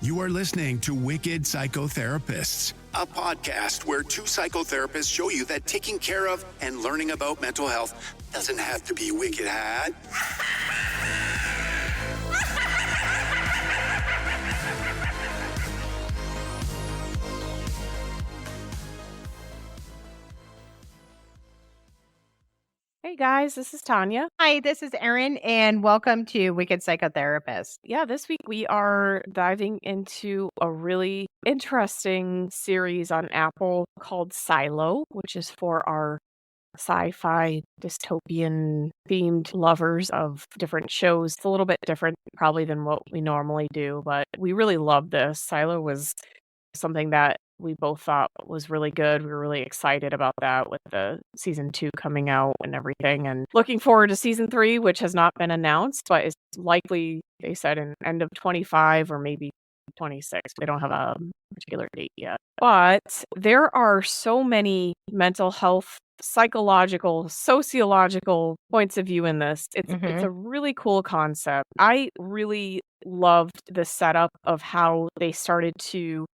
You are listening to Wicked Psychotherapists, a podcast where two psychotherapists show you that taking care of and learning about mental health doesn't have to be wicked hat. Hey guys, this is Tanya. Hi, this is Erin, and welcome to Wicked Psychotherapists. Yeah, this week we are diving into a really interesting series on Apple called Silo, which is for our sci-fi dystopian themed lovers of different shows. It's a little bit different probably than what we normally do, but we really love this. Silo was something that we both thought was really good. We were really excited about that with the season 2 coming out and everything, and looking forward to season 3, which has not been announced, but is likely, they said, in end of 25 or maybe 26. They don't have a particular date yet. But there are so many mental health, psychological, sociological points of view in this. It's a really cool concept. I really loved the setup of how they started to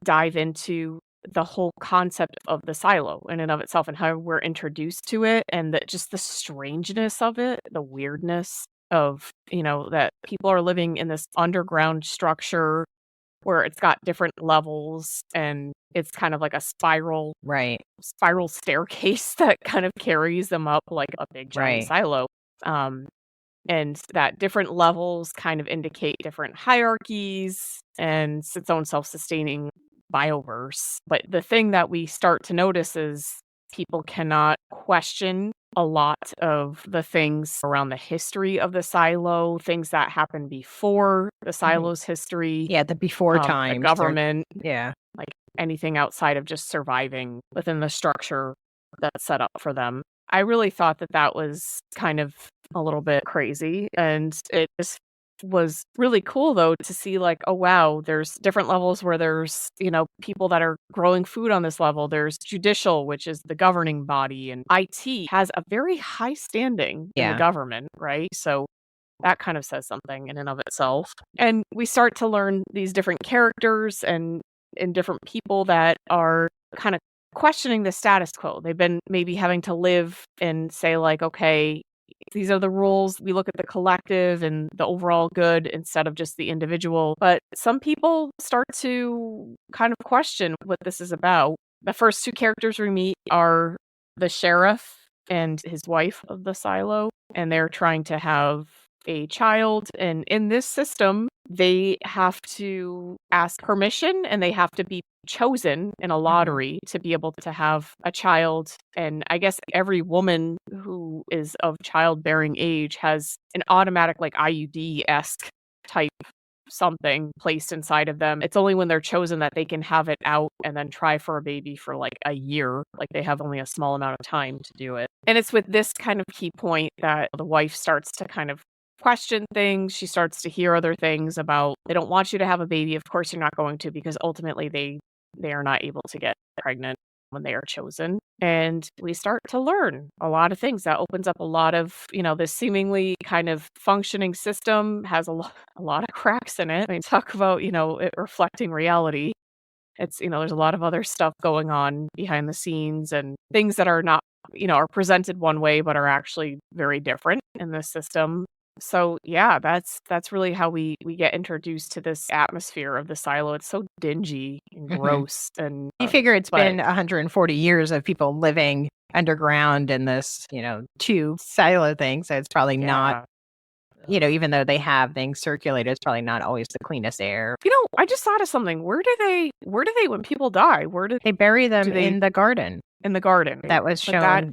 dive into the whole concept of the silo in and of itself and how we're introduced to it, and just the strangeness of it, the weirdness of, that people are living in this underground structure where it's got different levels and it's kind of like a spiral staircase that kind of carries them up like a big giant silo. And that different levels kind of indicate different hierarchies and its own self-sustaining bioverse. But the thing that we start to notice is people cannot question a lot of the things around the history of the silo, things that happened before the silo's history. Yeah, the before times. The government. Yeah. Like anything outside of just surviving within the structure that's set up for them. I really thought that was kind of a little bit crazy, and it just was really cool though to see like, oh wow, there's different levels where there's, people that are growing food on this level. There's judicial, which is the governing body, and IT has a very high standing in the government, right? So that kind of says something in and of itself. And we start to learn these different characters and different people that are kind of questioning the status quo. They've been maybe having to live and say like, okay, these are the rules. We look at the collective and the overall good instead of just the individual. But some people start to kind of question what this is about. The first two characters we meet are the sheriff and his wife of the silo, and they're trying to have a child. And in this system, they have to ask permission and they have to be chosen in a lottery to be able to have a child. And I guess every woman who is of childbearing age has an automatic like IUD-esque type something placed inside of them. It's only when they're chosen that they can have it out and then try for a baby for like a year. Like they have only a small amount of time to do it. And it's with this kind of key point that the wife starts to kind of question things. She starts to hear other things about, they don't want you to have a baby. Of course you're not going to, because ultimately they are not able to get pregnant when they are chosen. And we start to learn a lot of things. That opens up a lot of, this seemingly kind of functioning system has a lot of cracks in it. I mean, talk about, it reflecting reality. It's, there's a lot of other stuff going on behind the scenes and things that are not, are presented one way, but are actually very different in this system. So yeah, that's really how we get introduced to this atmosphere of the silo. It's so dingy and gross, and you figure it's been 140 years of people living underground in this, tube silo thing. So it's probably not, even though they have things circulated, it's probably not always the cleanest air. I just thought of something. Where do they when people die? Where do they bury them? In the garden? In the garden. That was shown.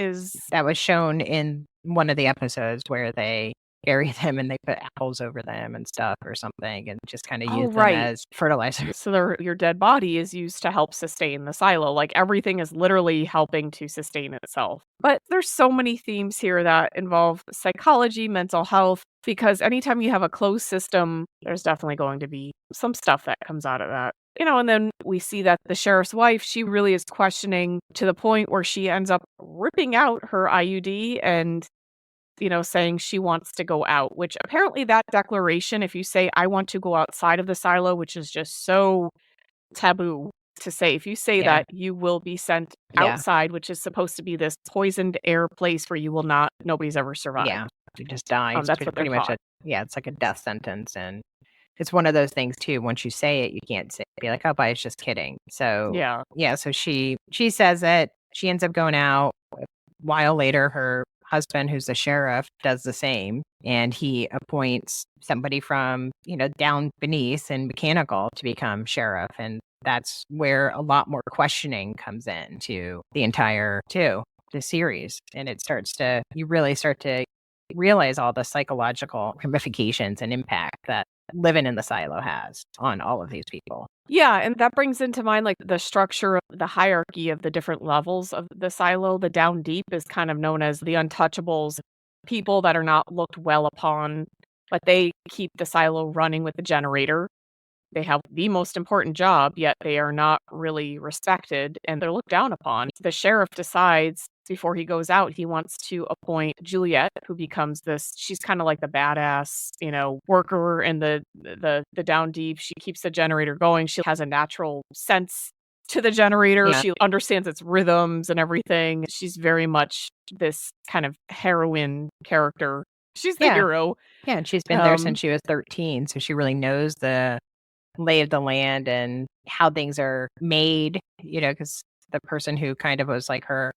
That was shown in one of the episodes where they bury them and they put apples over them and stuff or something, and just kind of use them as fertilizer. So your dead body is used to help sustain the silo. Like everything is literally helping to sustain itself. But there's so many themes here that involve psychology, mental health, because anytime you have a closed system, there's definitely going to be some stuff that comes out of that. And then we see that the sheriff's wife, she really is questioning to the point where she ends up ripping out her IUD and saying she wants to go out, which apparently that declaration, if you say, I want to go outside of the silo, which is just so taboo to say, if you say Yeah. that, you will be sent Yeah. outside, which is supposed to be this poisoned air place where you will not, nobody's ever survived. Yeah. She just dies. That's what they're pretty much taught. it's like a death sentence. And it's one of those things too. Once you say it, you can't be like, oh, but it's just kidding. So Yeah. so she says it. She ends up going out. A while later, her husband, who's the sheriff, does the same, and he appoints somebody from down beneath in mechanical to become sheriff, and that's where a lot more questioning comes in to the entire the series, and you really start to realize all the psychological ramifications and impact that living in the silo has on all of these people. Yeah, and that brings into mind like the structure of the hierarchy of the different levels of the silo. The down deep is kind of known as the untouchables, people that are not looked well upon, but they keep the silo running with the generator. They have the most important job, yet they are not really respected and they're looked down upon. The sheriff decides before he goes out, he wants to appoint Juliet, who becomes she's kind of like the badass, worker in the down deep. She keeps the generator going. She has a natural sense to the generator. Yeah. She understands its rhythms and everything. She's very much this kind of heroine character. She's the hero. Yeah, and she's been there since she was 13, so she really knows the lay of the land and how things are made, because the person who kind of was like her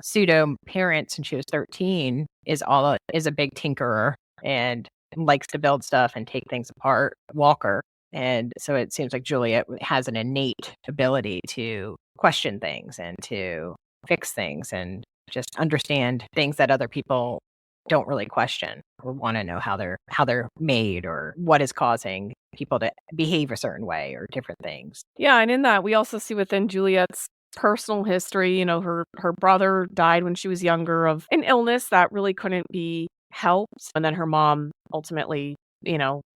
pseudo parent since she was 13 is a big tinkerer and likes to build stuff and take things apart, Walker. And so it seems like Juliet has an innate ability to question things and to fix things and just understand things that other people don't really question or want to know how they're made or what is causing people to behave a certain way or different things. Yeah, and in that we also see within Juliet's personal history, her brother died when she was younger of an illness that really couldn't be helped, and then her mom ultimately,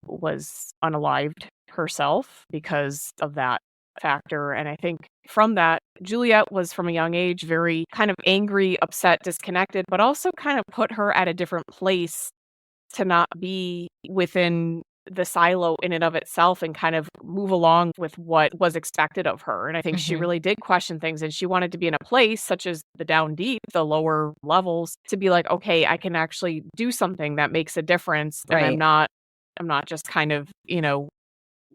was unalived herself because of that factor. And I think from that, Juliet was from a young age very kind of angry, upset, disconnected, but also kind of put her at a different place to not be within the silo in and of itself and kind of move along with what was expected of her. And I think she really did question things, and she wanted to be in a place such as the down deep, the lower levels, to be like, okay, I can actually do something that makes a difference. And I'm not just kind of,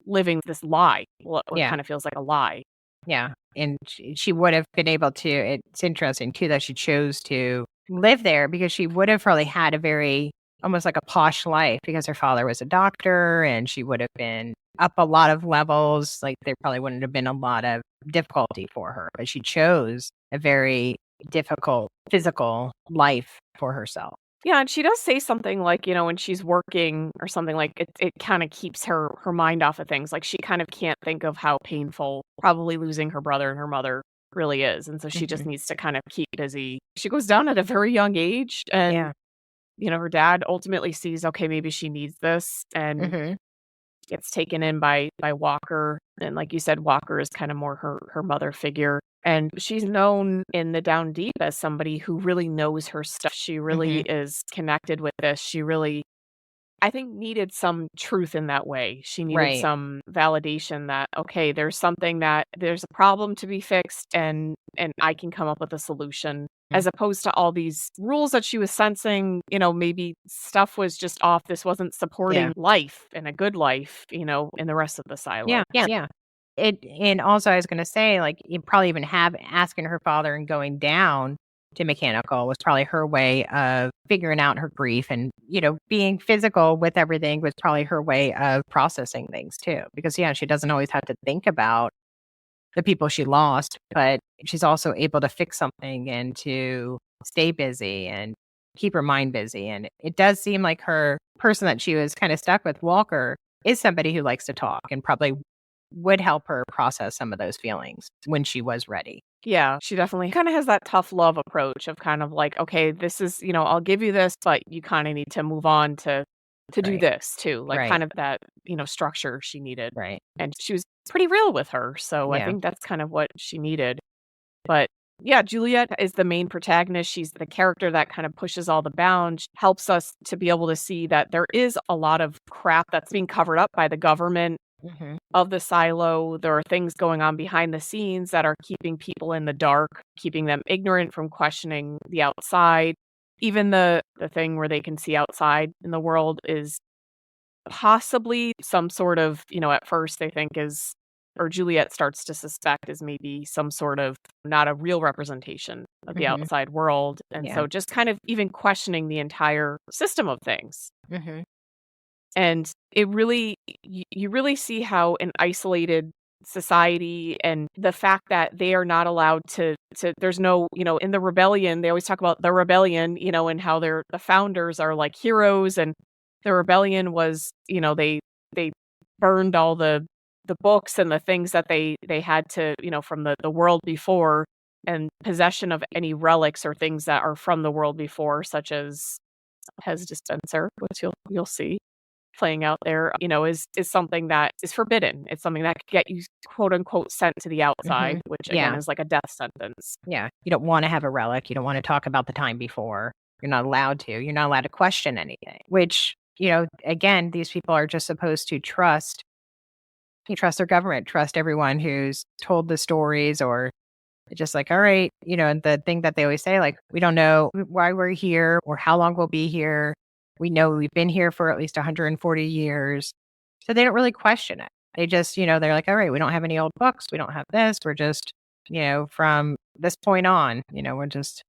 living this lie. What kind of feels like a lie. Yeah. And she would have been able to, it's interesting too that she chose to live there because she would have probably had a very, almost like a posh life because her father was a doctor and she would have been up a lot of levels. Like there probably wouldn't have been a lot of difficulty for her, but she chose a very difficult physical life for herself. Yeah, and she does say something like, when she's working or something, like it kind of keeps her mind off of things. Like she kind of can't think of how painful probably losing her brother and her mother really is. And so she just needs to kind of keep busy. She goes down at a very young age and, her dad ultimately sees, okay, maybe she needs this and gets taken in by Walker. And like you said, Walker is kind of more her mother figure. And she's known in the down deep as somebody who really knows her stuff. She really is connected with this. She really, I think, needed some truth in that way. She needed some validation that, okay, there's a problem to be fixed and I can come up with a solution. As opposed to all these rules that she was sensing, maybe stuff was just off. This wasn't supporting life and a good life, in the rest of the silo. Yeah. And also I was going to say, like, you probably even have asking her father and going down to mechanical was probably her way of figuring out her grief and, being physical with everything was probably her way of processing things too. Because she doesn't always have to think about the people she lost, but she's also able to fix something and to stay busy and keep her mind busy. And it does seem like her person that she was kind of stuck with, Walker, is somebody who likes to talk and probably would help her process some of those feelings when she was ready. Yeah, she definitely kind of has that tough love approach of kind of like, okay, this is, I'll give you this, but you kind of need to move on to do this too. Like kind of that, structure she needed. Right. And she was pretty real with her. So I think that's kind of what she needed. But Yeah, Juliet is the main protagonist. She's the character that kind of pushes all the bounds, helps us to be able to see that there is a lot of crap that's being covered up by the government Hmm. of the silo. There are things going on behind the scenes that are keeping people in the dark, keeping them ignorant from questioning the outside. Even the thing where they can see outside in the world is possibly some sort of, at first they think is, or Juliet starts to suspect is maybe some sort of not a real representation of the Hmm. outside world. And Yeah. so just kind of even questioning the entire system of things. Hmm. And it really, you really see how an isolated society and the fact that they are not allowed to there's no, in the rebellion, they always talk about the rebellion, and how the founders are like heroes. And the rebellion was, they burned all the books and the things that they had to, from the world before, and possession of any relics or things that are from the world before, such as Pez dispenser, which you'll see playing out there, is something that is forbidden. It's something that could get you, quote unquote, sent to the Hmm. outside, which again Yeah. is like a death sentence. Yeah. You don't want to have a relic. You don't want to talk about the time before. You're not allowed to. You're not allowed to question anything, which, again, these people are just supposed to trust. You trust their government, trust everyone who's told the stories, or just like, all right, and the thing that they always say, like, we don't know why we're here or how long we'll be here. We know we've been here for at least 140 years. So they don't really question it. They just, they're like, all right, we don't have any old books. We don't have this. We're just, from this point on, we're just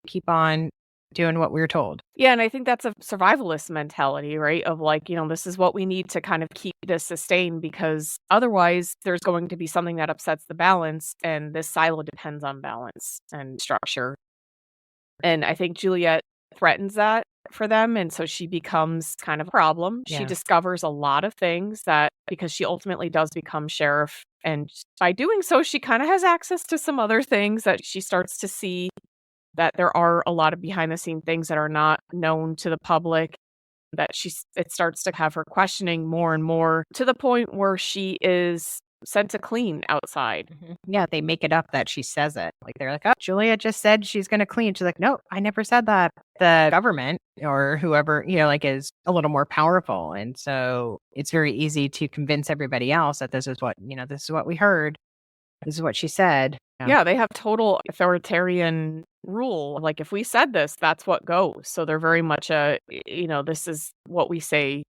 keep on doing what we're told. Yeah, and I think that's a survivalist mentality, right? Of like, this is what we need to kind of keep this sustained, because otherwise there's going to be something that upsets the balance, and this silo depends on balance and structure. And I think Juliet threatens that for them, and so she becomes kind of a problem. She Yeah. discovers a lot of things that, because she ultimately does become sheriff, and by doing so, she kind of has access to some other things that she starts to see, that there are a lot of behind the scene things that are not known to the public, that it starts to have her questioning more and more, to the point where she is sent to clean outside. Yeah, they make it up that she says it. Like, they're like, oh, Julia just said she's going to clean. She's like, no, I never said that. The government or whoever, is a little more powerful. And so it's very easy to convince everybody else that this is what we heard. This is what she said. Yeah, they have total authoritarian rule. Like, if we said this, that's what goes. So they're very much this is what we say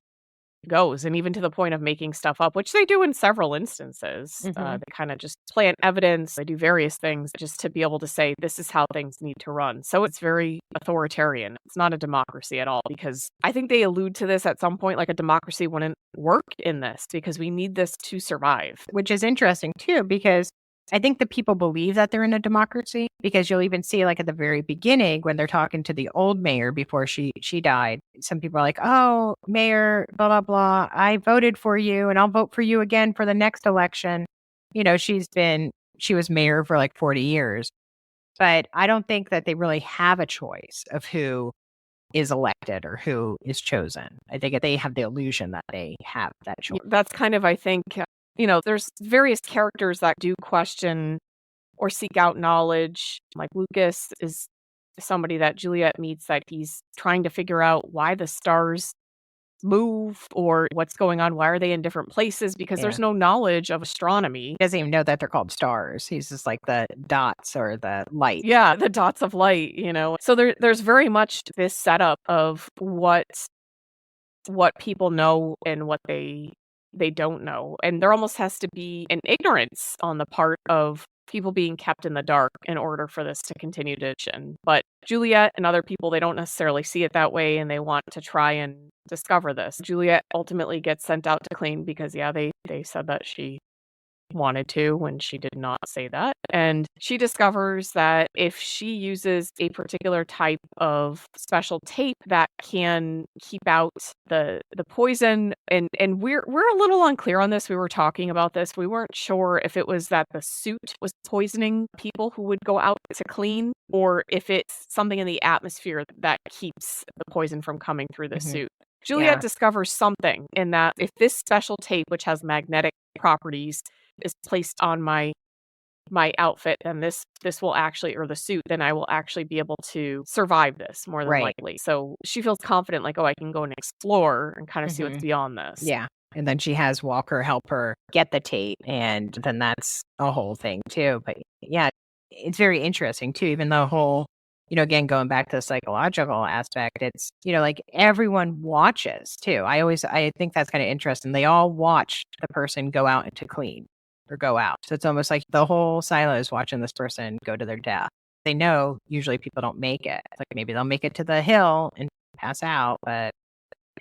goes. And even to the point of making stuff up, which they do in several instances. Mhm. They kind of just plant evidence. They do various things just to be able to say, this is how things need to run. So it's very authoritarian. It's not a democracy at all, because I think they allude to this at some point, like a democracy wouldn't work in this, because we need this to survive. Which is interesting too, because I think the people believe that they're in a democracy, because you'll even see, like, at the very beginning when they're talking to the old mayor before she died. Some people are like, oh, mayor, blah, blah, blah. I voted for you and I'll vote for you again for the next election. She was mayor for like 40 years. But I don't think that they really have a choice of who is elected or who is chosen. I think they have the illusion that they have that choice. That's kind of, I think, there's various characters that do question or seek out knowledge. Like Lucas is somebody that Juliet meets, that he's trying to figure out why the stars move or what's going on. Why are they in different places? Because there's no knowledge of astronomy. He doesn't even know that they're called stars. He's just like the dots or the light. Yeah, the dots of light, So there's very much this setup of what people know and what they don't know. And there almost has to be an ignorance on the part of people being kept in the dark in order for this to continue to happen. But Juliet and other people, they don't necessarily see it that way, and they want to try and discover this. Juliet ultimately gets sent out to clean because, they said that she wanted to when she did not say that. And she discovers that if she uses a particular type of special tape that can keep out the poison, and we're a little unclear on this. We were talking about this. We weren't sure if it was that the suit was poisoning people who would go out to clean, or if it's something in the atmosphere that keeps the poison from coming through the suit. Juliet discovers something in that if this special tape, which has magnetic properties, is placed on my my outfit, then this will actually, or the suit, then I will actually be able to survive this more than Right. likely. So she feels confident, like, oh, I can go and explore and kind of see what's beyond this. Yeah. And then she has Walker help her get the tape, and then that's a whole thing too. But yeah, it's very interesting too, even the whole, again, going back to the psychological aspect, it's, like everyone watches too. I think that's kind of interesting. They all watch the person go out to clean or go out. So it's almost like the whole silo is watching this person go to their death. They know usually people don't make it. It's like maybe they'll make it to the hill and pass out, and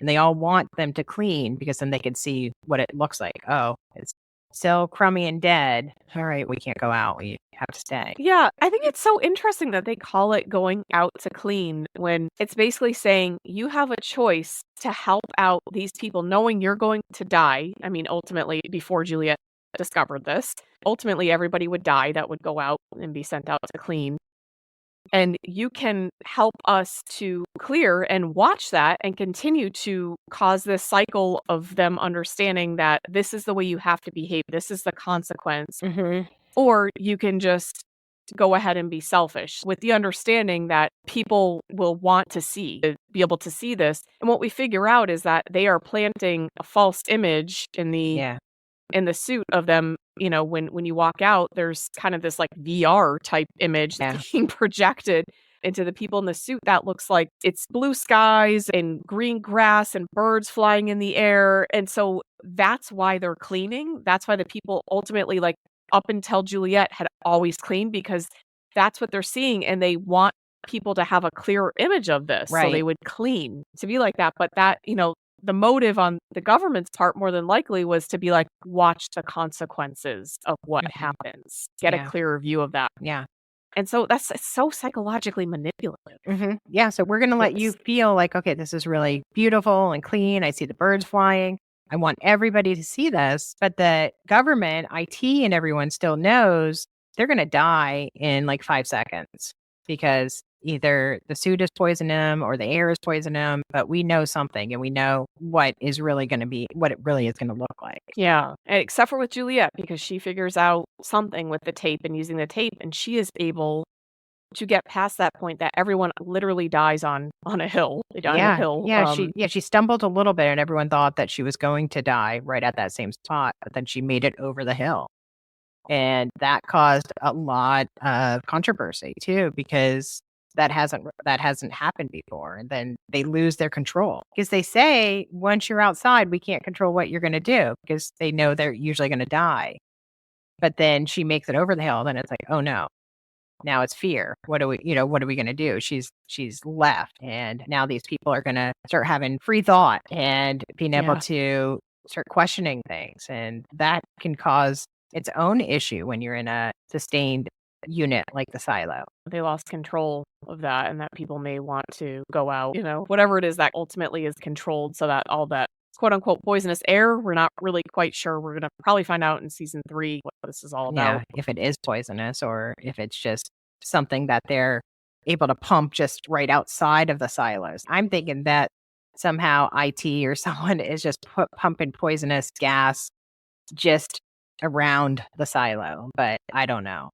they all want them to clean because then they can see what it looks like. Oh, it's so crummy and dead. All right, we can't go out. We have to stay. Yeah, I think it's so interesting that they call it going out to clean when it's basically saying you have a choice to help out these people knowing you're going to die. I mean, ultimately, before Juliet discovered this, ultimately everybody would die that would go out and be sent out to clean. And you can help us to clear and watch that and continue to cause this cycle of them understanding that this is the way you have to behave. This is the consequence. Or you can just go ahead and be selfish with the understanding that people will want to be able to see this. And what we figure out is that they are planting a false image in the suit of them. When you walk out, there's kind of this like VR type image being projected into the people in the suit that looks like it's blue skies and green grass and birds flying in the air. And so that's why they're cleaning. That's why the people ultimately, like up until Juliet, had always cleaned, because that's what they're seeing. And they want people to have a clearer image of this. Right. So they would clean to be like that. But that, the motive on the government's part more than likely was to be like, watch the consequences of what happens, get a clearer view of that. Yeah. And so that's so psychologically manipulative. Yeah. So we're going to let you feel like, okay, this is really beautiful and clean. I see the birds flying. I want everybody to see this. But the government, IT, and everyone still knows they're going to die in like 5 seconds because either the suit is poisoning them or the air is poisoning them, but we know something and we know what it really is going to look like. Yeah. Except for with Juliet, because she figures out something with the tape and using the tape, and she is able to get past that point that everyone literally dies on a hill. They die on a hill. Yeah, she stumbled a little bit and everyone thought that she was going to die right at that same spot, but then she made it over the hill. And that caused a lot of controversy too, because that hasn't happened before. And then they lose their control because they say, once you're outside, we can't control what you're going to do, because they know they're usually going to die. But then she makes it over the hill. Then it's like, oh no, now it's fear. What are we going to do? She's left. And now these people are going to start having free thought and being able to start questioning things. And that can cause its own issue when you're in a sustained unit like the silo. They lost control of that, and that people may want to go out, whatever it is that ultimately is controlled, so that all that quote unquote poisonous air, we're not really quite sure. We're going to probably find out in season 3 what this is all about. If it is poisonous or if it's just something that they're able to pump just right outside of the silos. I'm thinking that somehow IT or someone is just pumping poisonous gas just around the silo, but I don't know.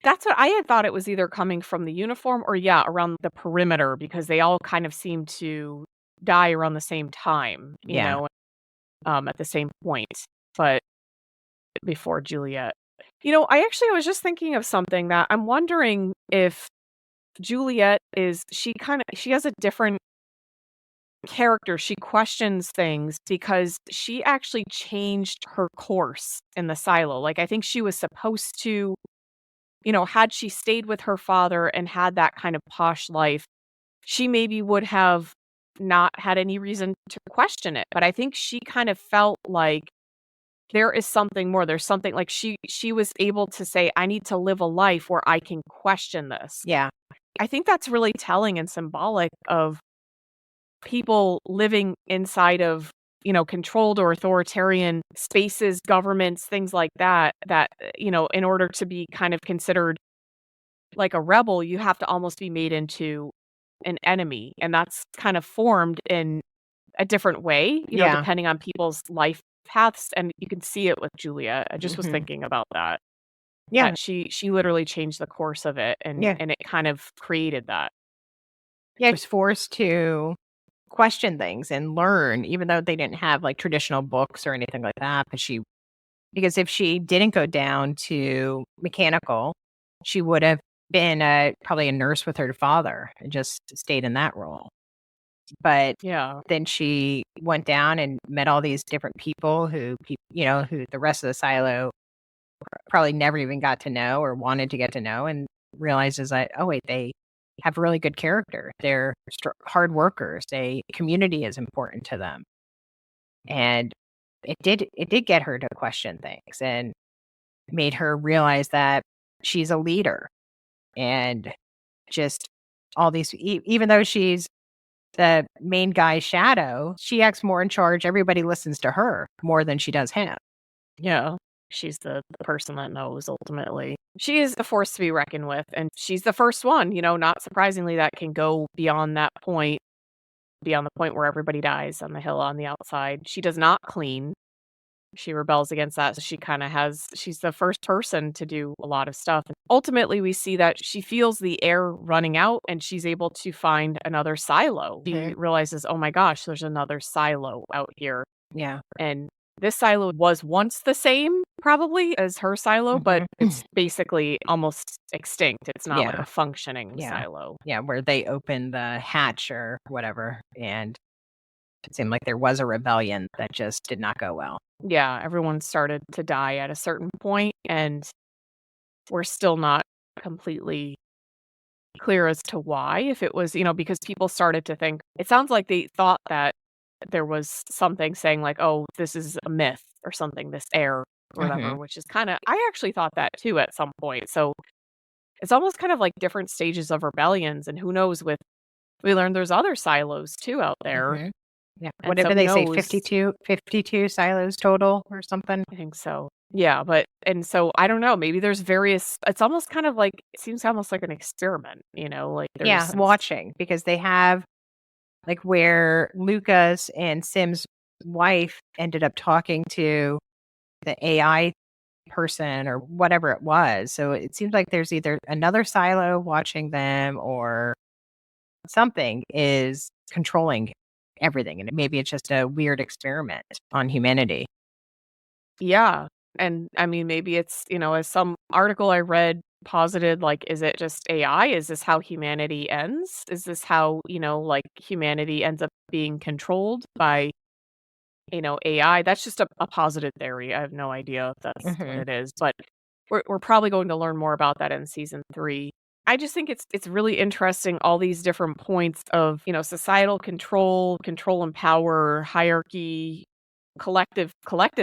That's what I had thought. It was either coming from the uniform or around the perimeter, because they all kind of seem to die around the same time, at the same point, but before Juliet. I was just thinking of something that I'm wondering if Juliet she has a different character. She questions things because she actually changed her course in the silo. Like, I think she was supposed to, had she stayed with her father and had that kind of posh life, she maybe would have not had any reason to question it. But I think she kind of felt like there is something more. There's something like she was able to say, I need to live a life where I can question this. Yeah. I think that's really telling and symbolic of people living inside of, controlled or authoritarian spaces, governments, things like that, in order to be kind of considered like a rebel, you have to almost be made into an enemy. And that's kind of formed in a different way, depending on people's life paths. And you can see it with Julia. I just was thinking about that. Yeah. that she literally changed the course of it, and Yeah. it kind of created that. Yeah. She was forced to question things and learn, even though they didn't have like traditional books or anything like that. Because if she didn't go down to mechanical, she would have been probably a nurse with her father and just stayed in that role. But Yeah. then she went down and met all these different people who the rest of the silo probably never even got to know or wanted to get to know, and realizes that, oh, wait, they have really good character. They're hard workers. Community is important to them. And it did get her to question things and made her realize that she's a leader, and just all these, even though she's the main guy's shadow, she acts more in charge. Everybody listens to her more than she does him. Yeah. She's the person that knows ultimately. She is a force to be reckoned with, and she's the first one, not surprisingly, that can go beyond that point, beyond the point where everybody dies on the hill on the outside. She does not clean. She rebels against that. So she's the first person to do a lot of stuff. And ultimately, we see that she feels the air running out and she's able to find another silo. She realizes, oh my gosh, there's another silo out here. Yeah. And this silo was once the same, probably, as her silo, but it's basically almost extinct. It's not like a functioning silo. Yeah, where they open the hatch or whatever, and it seemed like there was a rebellion that just did not go well. Yeah, everyone started to die at a certain point, and we're still not completely clear as to why. If it was, because people started to think, it sounds like they thought that there was something saying like, oh, this is a myth or something, this air or whatever, which is kind of, I actually thought that too at some point. So it's almost kind of like different stages of rebellions, and who knows, we learned there's other silos too out there. Yeah. And Whatever so they who say, knows? 52 silos total or something. I think so. Yeah, and so I don't know, maybe there's various, it's almost kind of like, it seems almost like an experiment, like there's watching, because they have like where Lucas and Sim's wife ended up talking to the AI person or whatever it was. So it seems like there's either another silo watching them or something is controlling everything. And maybe it's just a weird experiment on humanity. Yeah. And I mean, maybe it's, as some article I read posited, like, is it just AI? Is this how humanity ends? Is this how, like humanity ends up being controlled by, AI? That's just a posited theory. I have no idea if that's what it is, but we're probably going to learn more about that in season 3. I just think it's really interesting, all these different points of, societal control and power, hierarchy, collective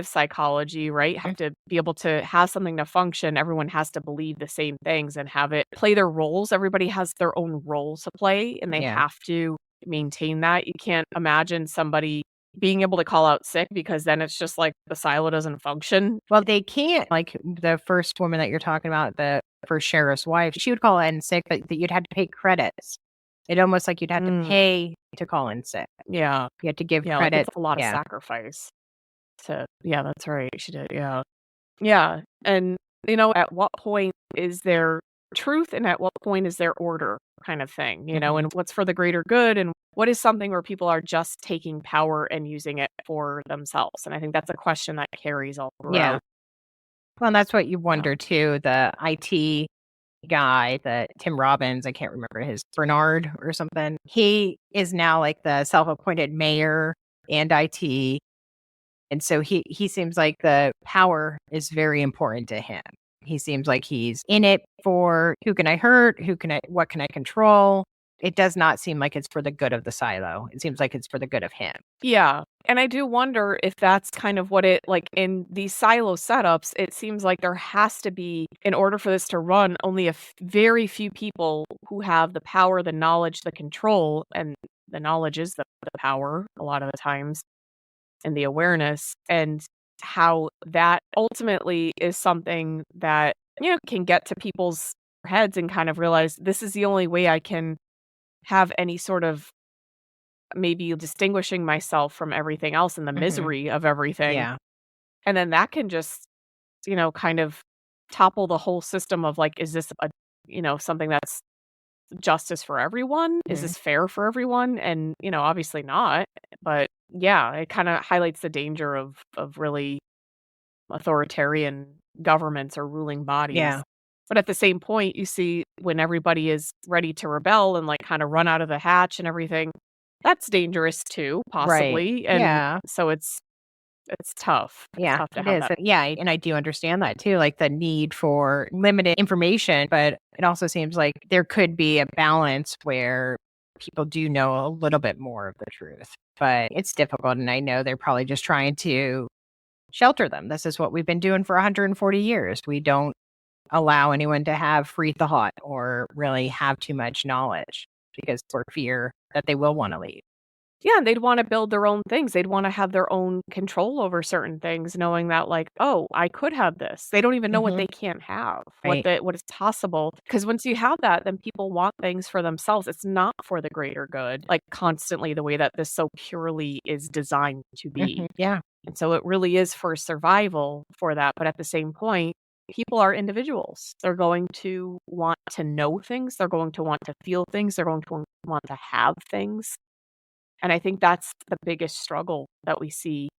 psychology, right? Have to be able to have something to function. Everyone has to believe the same things and have it play their roles. Everybody has their own role to play, and they have to maintain that. You can't imagine somebody being able to call out sick, because then it's just like the silo doesn't function. Well, they can't. Like the first woman that you're talking about, the first sheriff's wife, she would call in sick, but you'd have to pay credits. It almost like you'd have to pay to call in sick. Yeah. You had to give Like credit. it's a lot of sacrifice. Yeah, that's right. She did. Yeah. Yeah. And, at what point is there truth and at what point is there order, kind of thing, and what's for the greater good, and what is something where people are just taking power and using it for themselves? And I think that's a question that carries all throughout. Yeah. Well, that's what you wonder too. The IT guy, the Tim Robbins, I can't remember Bernard or something. He is now like the self-appointed mayor and IT. And so he seems like the power is very important to him. He seems like he's in it for who can I hurt? What can I control? It does not seem like it's for the good of the silo. It seems like it's for the good of him. Yeah. And I do wonder if that's kind of what it, like in these silo setups, it seems like there has to be, in order for this to run, only very few people who have the power, the knowledge, the control, and the knowledge is the power a lot of the times, and the awareness, and how that ultimately is something that, can get to people's heads and kind of realize this is the only way I can have any sort of maybe distinguishing myself from everything else and the misery of everything. Yeah. And then that can just, kind of topple the whole system of like, is this something that's justice for everyone? Is this fair for everyone? And, obviously not. But yeah, it kind of highlights the danger of really authoritarian governments or ruling bodies. Yeah. But at the same point, you see when everybody is ready to rebel and like kind of run out of the hatch and everything, that's dangerous too, possibly. Right. And Yeah. so it's tough. It's Yeah, tough to it have is. that. Yeah, and I do understand that too, like the need for limited information, but it also seems like there could be a balance where people do know a little bit more of the truth. But it's difficult, and I know they're probably just trying to shelter them. This is what we've been doing for 140 years. We don't allow anyone to have free thought or really have too much knowledge because for fear that they will want to leave. Yeah, and they'd want to build their own things. They'd want to have their own control over certain things, knowing that like, oh, I could have this. They don't even know what they can't have, Right. what is possible. Because once you have that, then people want things for themselves. It's not for the greater good, like constantly the way that this so purely is designed to be. Yeah. And so it really is for survival for that. But at the same point, people are individuals. They're going to want to know things. They're going to want to feel things. They're going to want to have things. And I think that's the biggest struggle that we see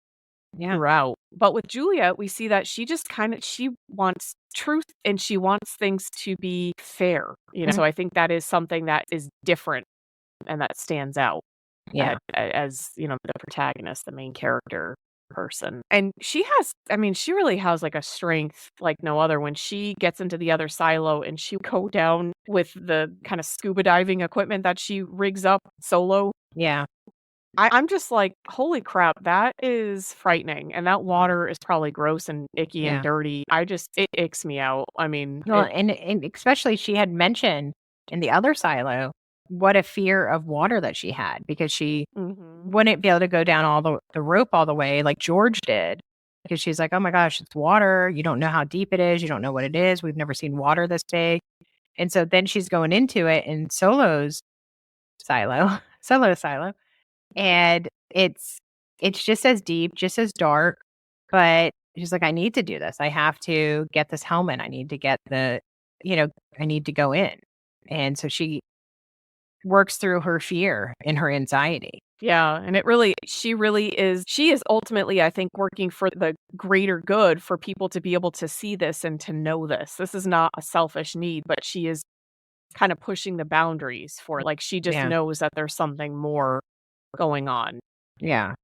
throughout. But with Julia, we see that she just she wants truth and she wants things to be fair. So I think that is something that is different and that stands out. Yeah. As, the protagonist, the main character person. And she really has like a strength like no other when she gets into the other silo and she go down with the kind of scuba diving equipment that she rigs up solo. Yeah. I'm just like, holy crap, that is frightening. And that water is probably gross and icky and dirty. It icks me out. I mean, Well, and especially she had mentioned in the other silo what a fear of water that she had because she wouldn't be able to go down all the rope all the way like George did because she's like, oh my gosh, it's water. You don't know how deep it is. You don't know what it is. We've never seen water this big. And so then she's going into it in solo silo. And it's just as deep, just as dark, but she's like, I need to do this. I have to get this helmet. I need to get I need to go in. And so she works through her fear and her anxiety. Yeah. And she is ultimately, I think, working for the greater good for people to be able to see this and to know this. This is not a selfish need, but she is kind of pushing the boundaries for like, she just knows that there's something more going on. Yeah.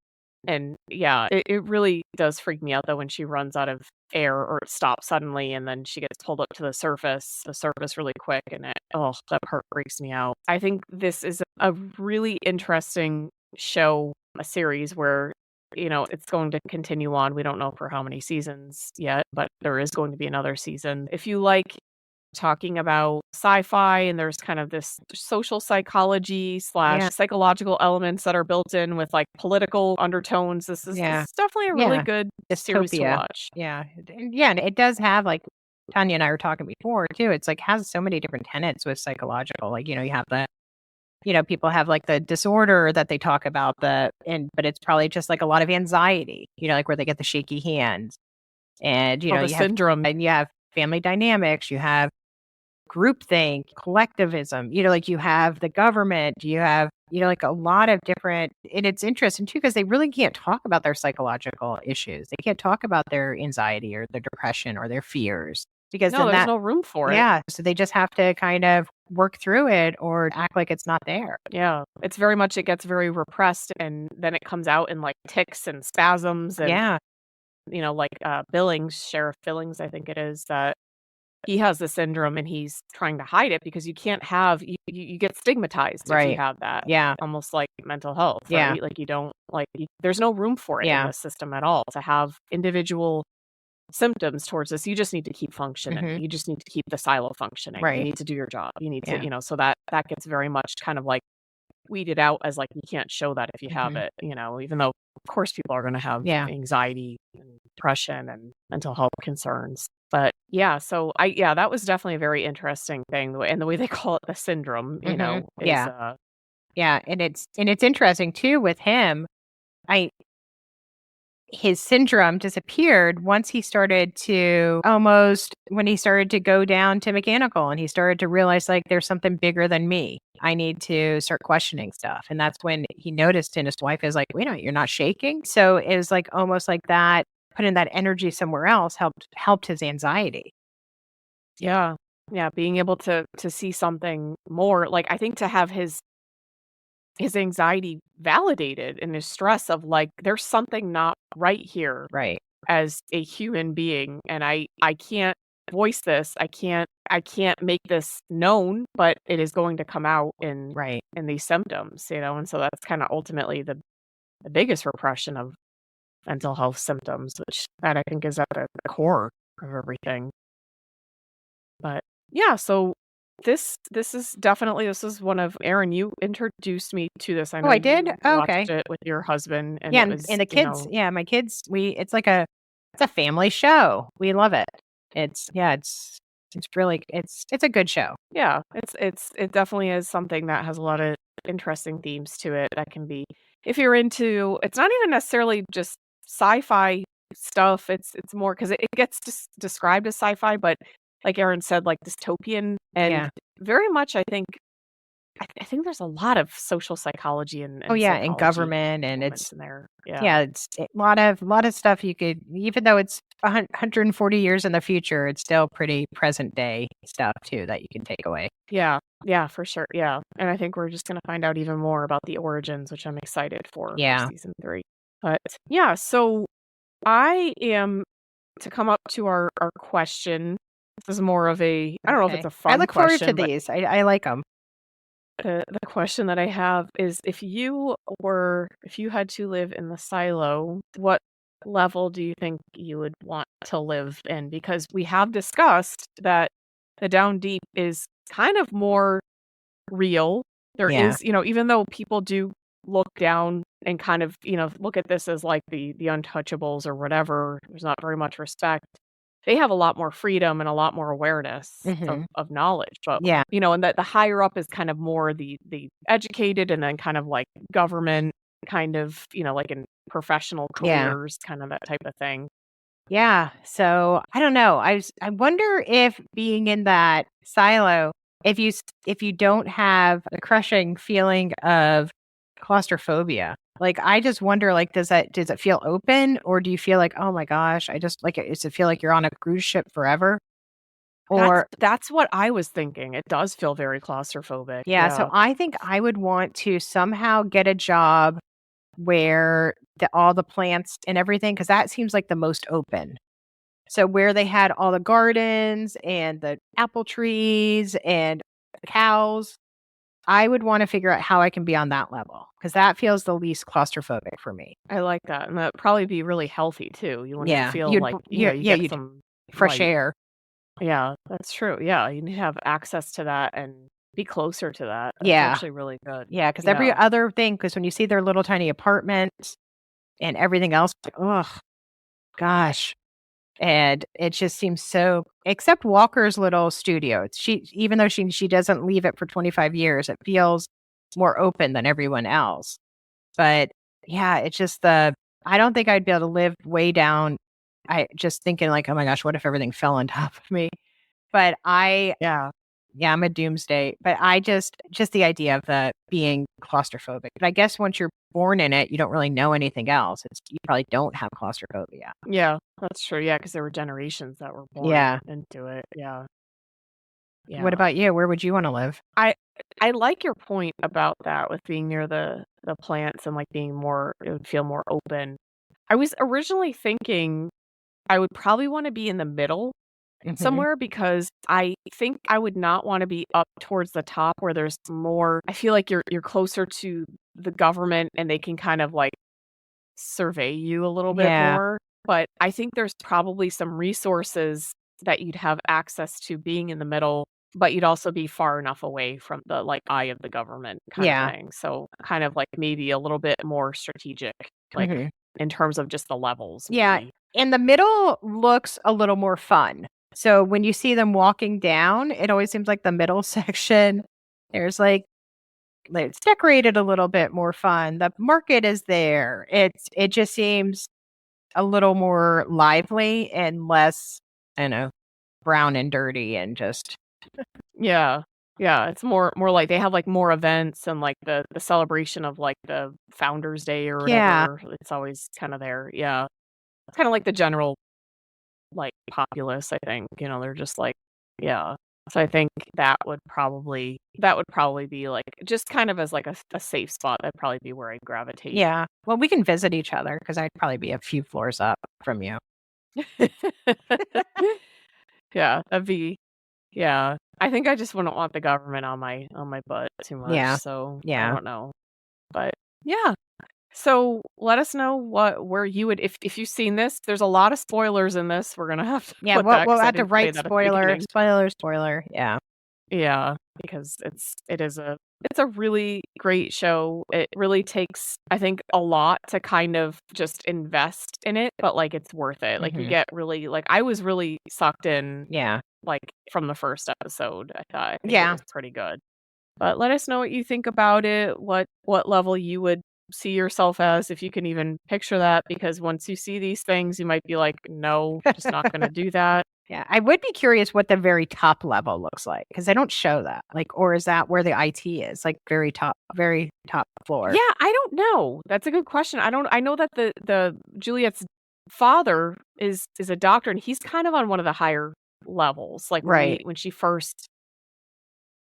And yeah, it really does freak me out though when she runs out of air or stops suddenly and then she gets pulled up to the surface really quick and that part freaks me out. I think this is a really interesting show, a series where it's going to continue on. We don't know for how many seasons yet, but there is going to be another season. If you like talking about sci-fi and there's kind of this social psychology / psychological elements that are built in with like political undertones. This is definitely a really good series to watch. Yeah. Yeah. And it does have like Tanya and I were talking before too. It's like has so many different tenets with psychological. Like, you have the, people have like the disorder that they talk about but it's probably just like a lot of anxiety, like where they get the shaky hands and, the syndrome. And you have family dynamics, you have groupthink, collectivism, like you have the government, you have, like a lot of different, and it's interesting too, because they really can't talk about their psychological issues. They can't talk about their anxiety or their depression or their fears because there's no room for it. Yeah. So they just have to kind of work through it or act like it's not there. Yeah. It's very much, it gets very repressed and then it comes out in like tics and spasms and, like Sheriff Billings, I think it is, that he has the syndrome and he's trying to hide it because you can't have, you get stigmatized if you have that. Yeah. Almost like mental health, right? Yeah. Like you don't, there's no room for it in the system at all to have individual symptoms towards this. You just need to keep functioning. You just need to keep the silo functioning. Right. You need to do your job. You need to, so that gets very much kind of like weeded out as like, you can't show that if you have it, even though of course people are going to have anxiety and depression and mental health concerns. But so that was definitely a very interesting thing. And the way they call it the syndrome, is, and it's interesting too with him. his syndrome disappeared once he started to when he started to go down to mechanical and he started to realize like there's something bigger than me. I need to start questioning stuff. And that's when he noticed, and his wife is like, wait a minute, you're not shaking. So it was like almost like that, putting that energy somewhere else helped his anxiety. Yeah. Yeah. Being able to see something more, like I think to have his anxiety validated and his stress of like, there's something not right here Right. as a human being. And I can't voice this. I can't make this known, but it is going to come out in these symptoms, And so that's kind of ultimately the biggest repression of mental health symptoms, which that I think is at the core of everything. But yeah, so this is one of Aaron, you introduced me to this. I know I did? you Oh, watched okay. it with your husband, and Yeah, it was, and the kids, my kids, it's like it's a family show. We love it. It's really it's a good show. yeah, it definitely is something that has a lot of interesting themes to it that can be, if you're into, it's not even necessarily just sci-fi stuff. It's more because it gets described as sci-fi, but like Aaron said, like dystopian, and very much I think there's a lot of social psychology and and psychology government, and elements it's in there. it's a lot of stuff you could, even though it's 140 years in the future, it's still pretty present day stuff too that you can take away. Yeah, for sure. Yeah, and I think we're just gonna find out even more about the origins, which I'm excited for season 3. But yeah, so I am to come up to our question. This is more of a, I don't know if it's a fun I look question, forward to these. I like them. The question that I have is, if you had to live in the silo, what level do you think you would want to live in? Because we have discussed that the down deep is kind of more real. There is, even though people do look down and kind of, look at this as like the untouchables or whatever, there's not very much respect. They have a lot more freedom and a lot more awareness of knowledge. But, and that the higher up is kind of more the educated, and then kind of like government kind of, like in professional careers, kind of that type of thing. Yeah. So I don't know. I wonder if being in that silo, if you don't have a crushing feeling of claustrophobia, like I just wonder, like, does it feel open, or do you feel like, oh my gosh, I just like, does it feel like you're on a cruise ship forever? Or that's what I was thinking. It does feel very claustrophobic. Yeah. So I think I would want to somehow get a job where all the plants and everything, because that seems like the most open. So where they had all the gardens and the apple trees and cows, I would want to figure out how I can be on that level, because that feels the least claustrophobic for me. I like that. And that'd probably be really healthy too. You wouldn't feel like, you get some fresh air. Yeah, that's true. Yeah, you need to have access to that and be closer to that. That's actually really good. Yeah, because every other thing, because when you see their little tiny apartments and everything else, like, oh, gosh. And it just seems so, except Walker's little studio. Even though she doesn't leave it for 25 years, it feels more open than everyone else. But yeah, it's just I don't think I'd be able to live way down. I just thinking like, oh my gosh, what if everything fell on top of me? But I'm a doomsday. But I just the idea of being claustrophobic. But I guess once you're born in it, you don't really know anything else. You probably don't have claustrophobia. Yeah, that's true. Yeah, because there were generations that were born into it. Yeah. What about you? Where would you want to live? I like your point about that with being near the plants and like being more, it would feel more open. I was originally thinking I would probably want to be in the middle somewhere, because I think I would not want to be up towards the top where there's more, I feel like you're closer to the government and they can kind of like survey you a little bit more. But I think there's probably some resources that you'd have access to being in the middle, but you'd also be far enough away from the like eye of the government kind of thing. So kind of like maybe a little bit more strategic, like in terms of just the levels. Yeah. And the middle looks a little more fun. So when you see them walking down, it always seems like the middle section, there's like, it's decorated a little bit more fun. The market is there. It just seems a little more lively and less, brown and dirty and just. Yeah. Yeah, it's more like they have like more events and like the celebration of like the Founders Day or Yeah. whatever. It's always kind of there. Yeah. It's kind of like the general like populace, I think. They're just like, yeah. So I think that would probably be like just kind of as like a safe spot. That'd probably be where I'd gravitate. Yeah. Well, we can visit each other because I'd probably be a few floors up from you. Yeah, that'd be. Yeah, I think I just wouldn't want the government on my butt too much. Yeah. So I Yeah. don't know, but yeah. So let us know where you would if you've seen this. There's a lot of spoilers in this. We're gonna have to Yeah. put that We'll 'cause I have to didn't say write that at the spoiler. beginning. Yeah. Yeah, because it's a really great show. It really takes, I think, a lot to kind of just invest in it, but like it's worth it. Like you Mhm. get really like I was really sucked in Yeah. like from the first episode. I think Yeah. it was pretty good. But let us know what you think about it, what level you would see yourself as, if you can even picture that, because once you see these things, you might be like, no, just not going to do that. Yeah. I would be curious what the very top level looks like because they don't show that. Like, or is that where the IT is? Like very top floor. Yeah, I don't know. That's a good question. I know that the Juliet's father is a doctor and he's kind of on one of the higher levels. Like Right. when she first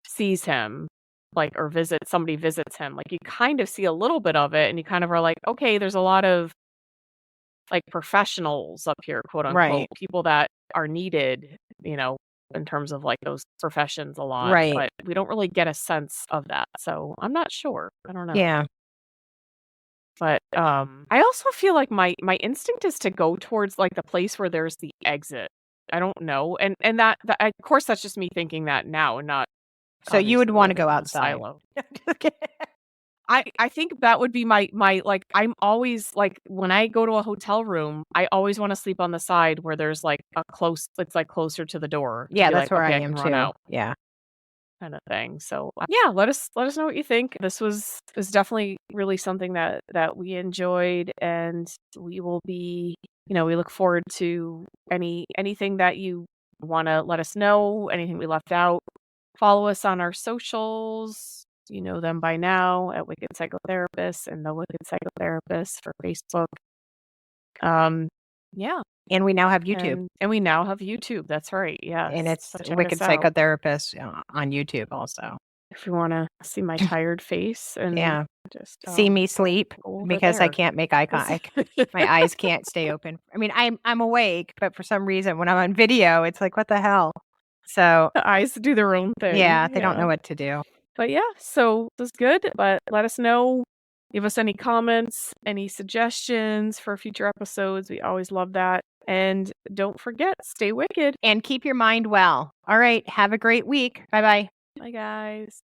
sees him, like, or somebody visits him, like you kind of see a little bit of it and you kind of are like, okay, there's a lot of like professionals up here, quote unquote, Right. people that are needed, in terms of like those professions a lot, Right. but we don't really get a sense of that. So I'm not sure. I don't know. Yeah. But I also feel like my instinct is to go towards like the place where there's the exit. I don't know. And that of course that's just me thinking that now and not. So you would obviously want to living go in a outside. silo. I think that would be my like I'm always like when I go to a hotel room, I always want to sleep on the side where there's like it's like closer to the door. Yeah, be that's like, where okay, I I am can run too. out. Yeah. Kind of thing. So yeah, let us know what you think. This was definitely really something that we enjoyed, and we will be, we look forward to anything that you want to let us know, anything we left out. Follow us on our socials. You know them by now at Wicked Psychotherapists and the Wicked Psychotherapists for Facebook. Yeah. And we now have YouTube. And we now have YouTube. That's right. Yeah. And it's So check Wicked us out Psychotherapists on YouTube also. if you want to see my tired face and Yeah. just See me sleep go over because I there. can't make eye contact. My eyes can't stay open. I mean, I'm awake, but for some reason when I'm on video, it's like, what the hell? So The eyes do their own thing. yeah, they don't know what to do. But yeah, so this is good. But let us know. Give us any comments, any suggestions for future episodes. We always love that. And don't forget, stay wicked. And keep your mind well. All right. Have a great week. Bye-bye. Bye, guys.